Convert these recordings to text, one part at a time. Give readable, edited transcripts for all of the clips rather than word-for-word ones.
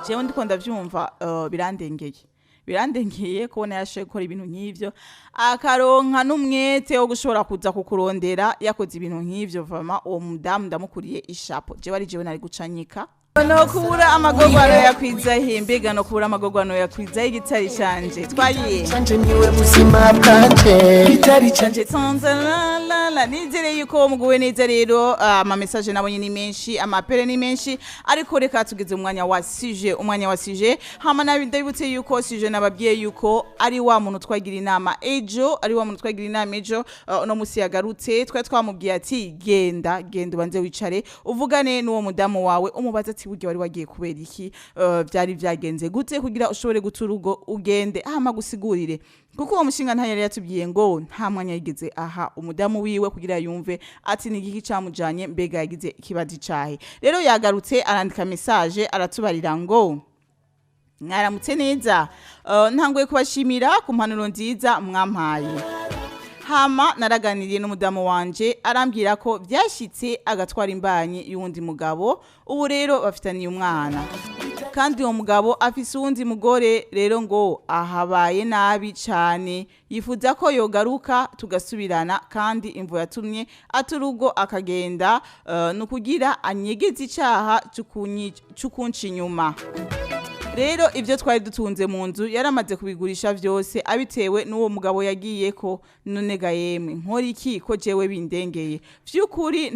jewe ndiko ndavyumva birandengeye kubona yashoboye gukora ibintu nk'ivyo akaronka n'umwete wo gushobora kuza kukurondera yakoze ibintu nk'ivyo vama uwo mudamu ndamukuriye ishapo jewe ari jewe nari gucanyika no kubura amagogwano yakwiza himbega no kubura amagogwano yakwiza igitari canje twagiye canje niwe buzima bwanje igitari canje la nizere yuko muguwe neza rero ama message nabonye ni menshi amapere ni menshi ariko reka tugeze umwanya wa sujet hama ndabibutse yuko sujet nababwiye yuko ari wa muntu twagira inama ejo no musi yagarutse twamubwiye ati genda ubanze wicare uvugane n'uwo mudamu wawe umubaza ati buryo wari wagiye kubera iki byari byagenze gute kugira ushobore guturugo ugende hama gusigurire kuko uwo mushinga ntayari yatubwiye ngo nta mwanya yigeze aha umudamu wiwe kugira yumve ati ni igiki camujanye mbega yagize ikibazo cahe rero yagarutse arandika message aratubarira ngo mwaramutse neza ntanguye kubashimira ku mpanuro nziza mwampaye hama naraganiriye n'umudamu wanje arambwira ko byashitse agatwara imbanyi y'uwundi mugabo ubu rero bafitaniye umwana kandi uwo mugabo afise uwundi mugore rero ngo ahabaye nabi cyane yifuza ko yogaruka tugasubirana kandi imvo yatumye aturugo akagenda nukugira anyegeze icaha cyukunci inyuma rero ivyo twari dutunze mu nzu yaramaze kubigurisha vyose abitewe n'uwo mugabo yagiye ko none ga yemwe nkora iki ko jewe bindengeye vy'ukuri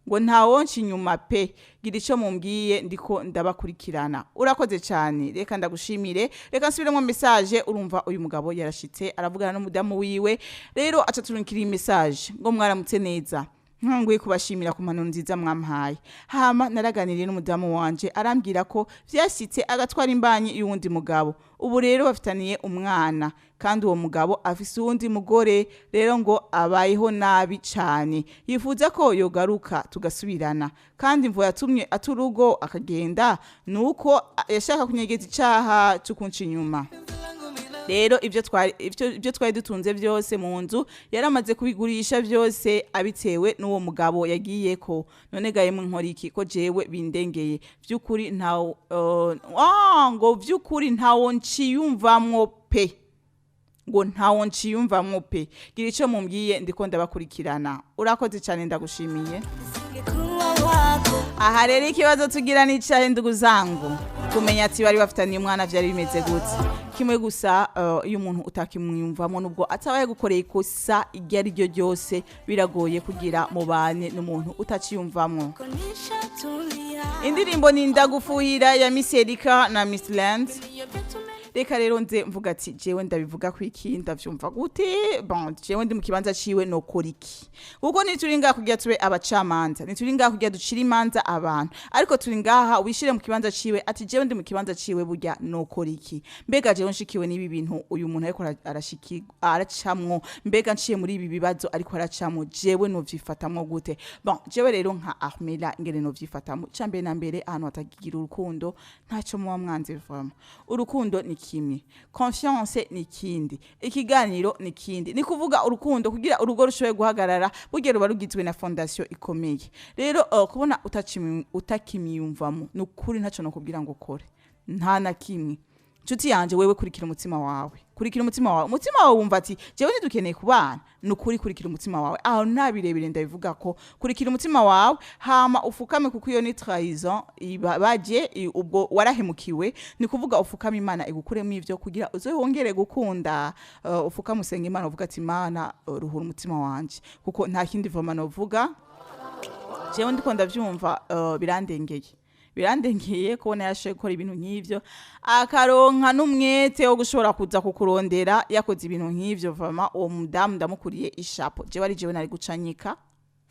ntawonci nyuma pe gira ico mumbwiye ndiko ndabakurikirana urakoze cyane reka ndagushimire reka nsubiremo message urumva uyu mugabo yarashitse aravugana n'umudamu wiwe rero aca turunkira message ngo mwaramutse neza nkanguye kubashimira ku mpanuro nziza mwampaye hama naraganiriye n'umudamu wanje arambwira ko vyashitse agatwara imbanyi y'uwundi mugabo ubu rero bafitaniye umwana kandi uwo mugabo afise uwundi mugore rero ngo abayeho nabi cyane yifuza ko yogaruka tugasubirana kandi imvo yatumye aturugo akagenda nuko yashaka kunyegeza icaha cyukunci inyuma rero ivyo twari dutunze byose mu nzu yaramaze kubigurisha byose abitewe n'uwo mugabo yagiye ko none gaye mu nkoriki ko jewe bindengeye vy'ukuri ntawo nciyumvamwo pe gira ico mumbwiye ndiko ndabakurikirana urakoze cyane ndagushimiye aha rero ikibazo tugira n'icahe ndugu zangu kumenya ati bari bafitaniye umwana vyari bimeze gute kimwe gusa iyo umuntu utakimwumvamo nubwo atabaye gukoreye ikosa iryo ari ryo ryose biragoye kugira mubane n'umuntu utaciyumvamo indirimbo ni ndagufuhira ya Miss Erika na Miss Land reka rero nze mvuga ati jewe ndabivuga ko iki ndavyumva gute bon jewe ndi mu kibanza ciwe no koriki kuko nituri ngaha kugira tube abacamanza nituri ngaha kugira ducira imanza abantu ariko turi ngaha ubishire mu kibanza ciwe ati jewe ndi mu kibanza ciwe burya no koriki mbega jewe nshikiwe n'ibi bintu uyu muntu ariko aracamwo mbega nciye muri ibi bibazo ariko aracamwo jewe no vyifatamwo gute bon jewe rero nka Ahmela ingene no vyifatamwo cambe na mbere ahantu hatagira urukundo ntaco muba mwanze vraiment urukundo ni kimwe confiance ni kindi ikiganiro ni kindi ni kuvuga urukundo kugira urugo rushoboye guhagarara burya ruba rugizwe na fondation ikomeye rero kubona utakimiyumvamo nukuri ntaco no kubwira ngo kore nta na kimwe nshuti yanje wewe kurikira umutima wawe umutima wawe wumva ati jewe ntidukeneye kubana nukuri kurikira umutima wawe aho nabirebere ndabivuga ko kurikira umutima wawe hama ufukame kuko iyo ni trahison baje ubwo warahemukiwe ni kuvuga ufukame Imana igukuremo ivyo kugira uzohongere gukunda ufukame usenga Imana uvuga ati Imana ruhura umutima wanje kuko nta kindi voma no vuga jewe ndiko ndavyumva birandengeye kubona yashoboye gukora ibintu nk'ivyo akaronka n'umwete wo gushobora kuza kukurondera yakoze ibintu nk'ivyo vama uwo mudamu ndamukuriye ishapo jewe ari jewe nari gucanyika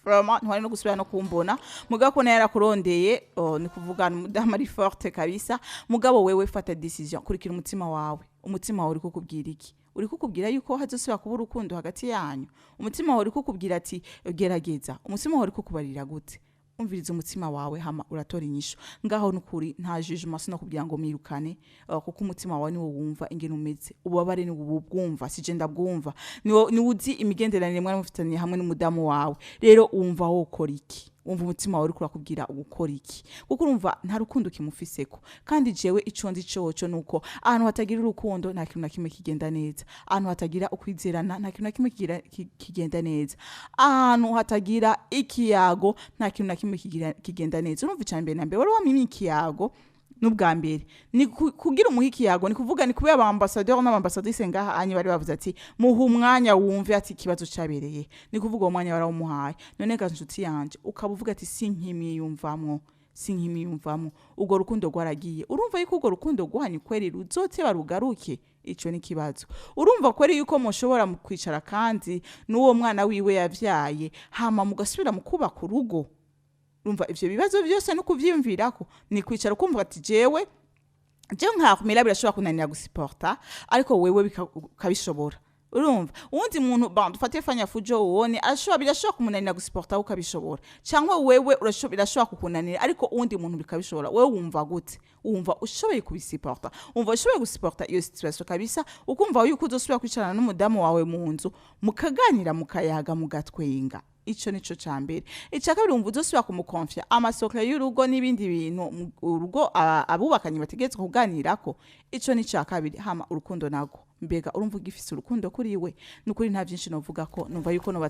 vraiment ntwari no gusubira no kumbona mugabo ko yarakurondeye ni kuvuga umudamu ari forte kabisa mugabo wewe fata decision kurikira umutima wawe uri kukubwira iki uri kukubwira yuko hazosubira kuba urukundo hagati yanyu umutima wawe uri kukubwira ati gerageza umutima wawe uri kukubarira gute umviriza umutima wawe hama uratora inyisho ngaho nukuri nta jugement no kugira ngo mirukane kuko umutima wawe niwo wumva ingene umeze ubabare ni ubwumva sije ndabwumva ni uzi imigenderanire mwari mufitaniye hamwe n'umudamu wawe rero umva wo kora iki wumva umutima wawe uriko urakubwira ugukora iki kuko urumva nta rukundo kimufiseko kandi jewe ico ndi coco nuko ahantu hatagira urukundo nta kintu na kimwe kigenda neza ahantu hatagira ukwizerana nta kintu na kimwe kigenda neza ahantu hatagira ikiyago nta kintu na kimwe kigenda neza urumva icambere na mbere wari wamimye ikiyago n'ubwa mbere ni kugira umuhiki yago ni kuvuga ni kubera abambassadeur n'abambassadrice ngaha anyi bari bavuze ati muha umwanya wumve ati kibazo cabereye ni kuvuga uwo mwanya barawumuhaye none ga nshuti yanje ukabuvuga ati sinkimiyumvamwo ubwo rukundo rwaragiye urumva yuko urwo rukundo rwanyu kweri ruzote barugaruke ico ni kibazo urumva kweri yuko mushobora mu kwicara kandi n'uwo mwana wiwe yavyaye hama mugasubira mu kubaka urugo urumva ivyo bibazo byose no kuvyiyumvirako ni kwicara kumva ati jewe nkakumira birashobora kunanira gusiporta ariko wewe bikabishobora urumva uwundi muntu dufate fanya fujo uone birashobora kumunanira gusiporta ukabishobora cyangwa wewe birashobora kukunanira ariko uwundi muntu bikabishobora wewe wumva gute wumva ushoboye kubisiporta wumva ushoboye gusiporta iyo situation kabisa ukumva yuko uzosubira kwicarana n'umudamu wawe mu nzu mukaganira mukayaga mugatwenga ico nico cambere icakabiri umva uzosubira kumukonfya amasokre y'urugo n'ibindi bintu urugo abubakanye bategetse kuganirako ico ni cakabiri hama urukundo nago mbega urumva ugifise urukundo kuri we nukuri nta byinshi novuga ko numva yuko no